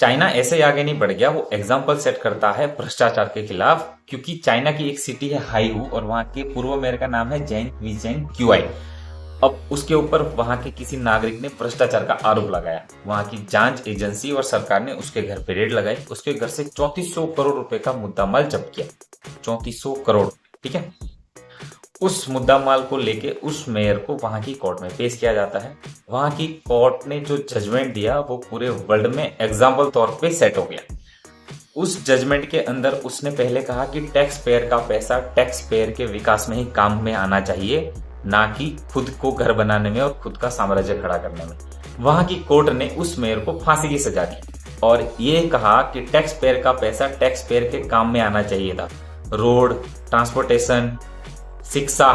China ऐसे ही आगे नहीं बढ़ गया, वो एग्जाम्पल सेट करता है भ्रष्टाचार के खिलाफ। क्योंकि चाइना की एक सिटी है हाईहू और वहां के पूर्व मेयर का नाम है जेंग विजेंग क्यूआई। अब उसके ऊपर वहां के किसी नागरिक ने भ्रष्टाचार का आरोप लगाया। वहां की जांच एजेंसी और सरकार ने उसके घर पे रेड लगाई। उसके घर से 3400 करोड़ रुपए का मुद्दा माल जब्त किया। 3400 करोड़, ठीक है। उस मुद्दा माल को लेके उस मेयर को वहां की कोर्ट में पेश किया जाता है। वहां की कोर्ट ने जो जजमेंट दिया वो पूरे वर्ल्ड में एग्जाम्पल तौर पे सेट हो गया। उस जजमेंट के अंदर उसने पहले कहा कि टैक्स पेयर का पैसा टैक्स पेयर के विकास में ही काम में आना चाहिए, ना कि खुद को घर बनाने में और खुद का साम्राज्य खड़ा करने में। वहां की कोर्ट ने उस मेयर को फांसी की सजा दी और ये कहा कि टैक्स पेयर का पैसा टैक्स पेयर के काम में आना चाहिए था। रोड, ट्रांसपोर्टेशन, शिक्षा,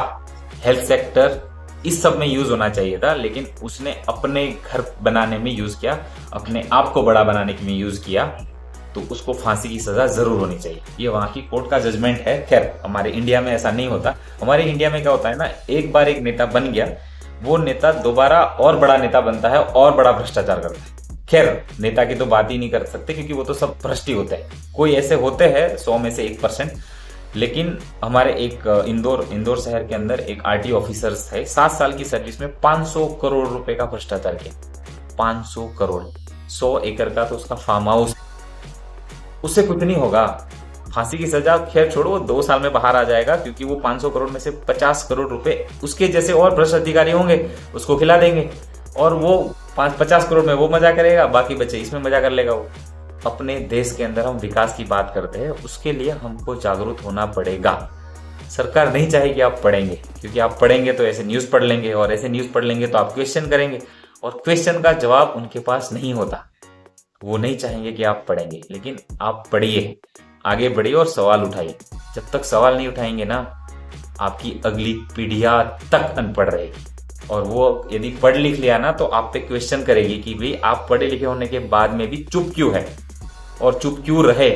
हेल्थ सेक्टर, इस सब में यूज होना चाहिए था, लेकिन उसने अपने घर बनाने में यूज किया, अपने आप को बड़ा बनाने में यूज किया, तो उसको फांसी की सजा जरूर होनी चाहिए। ये वहां की कोर्ट का जजमेंट है। खैर हमारे इंडिया में ऐसा नहीं होता। हमारे इंडिया में क्या होता है ना, एक बार एक नेता बन गया, वो नेता दोबारा और बड़ा नेता बनता है और बड़ा भ्रष्टाचार करता है। खैर नेता की तो बात ही नहीं कर सकते क्योंकि वो तो सब भ्रष्ट ही होते हैं। कोई ऐसे होते हैं 100 में से 1%। लेकिन हमारे एक इंदौर शहर के अंदर एक आरटी ऑफिसर थे, 7 साल की सर्विस में 500 करोड़ रुपए का भ्रष्टाचार किया। 500 करोड़, 100 एकड़ का तो उसका फार्म हाउस, उससे कुछ नहीं होगा। फांसी की सजा खैर छोड़ो, वो 2 साल में बाहर आ जाएगा क्योंकि वो 500 करोड़ में से 50 करोड़ रुपए उसके जैसे और भ्रष्ट अधिकारी होंगे, उसको खिला देंगे और वो 50 करोड़ में वो मजा करेगा, बाकी बच्चे इसमें मजा कर लेगा। वो अपने देश के अंदर हम विकास की बात करते हैं, उसके लिए हमको जागरूक होना पड़ेगा। सरकार नहीं चाहेगी आप पढ़ेंगे, क्योंकि आप पढ़ेंगे तो ऐसे न्यूज पढ़ लेंगे और ऐसे न्यूज पढ़ लेंगे तो आप क्वेश्चन करेंगे और क्वेश्चन का जवाब उनके पास नहीं होता। वो नहीं चाहेंगे कि आप पढ़ेंगे, लेकिन आप पढ़िए, आगे बढ़िए और सवाल उठाइए। जब तक सवाल नहीं उठाएंगे ना, आपकी अगली पीढ़ियां तक अनपढ़ रहेगी और वो यदि पढ़ लिख लिया ना तो आप पे क्वेश्चन करेगी कि भाई आप पढ़े लिखे होने के बाद में भी चुप क्यों है और चुप क्यों रहे।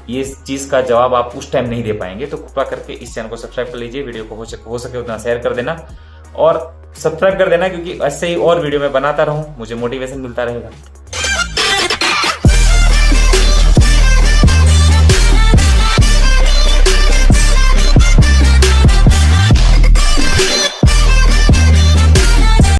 ये चीज का जवाब आप उस टाइम नहीं दे पाएंगे। तो कृपया करके इस चैनल को सब्सक्राइब कर लीजिए, वीडियो को हो सके उतना शेयर कर देना और सब्सक्राइब कर देना, क्योंकि ऐसे ही और वीडियो में बनाता रहूं, मुझे मोटिवेशन मिलता रहेगा।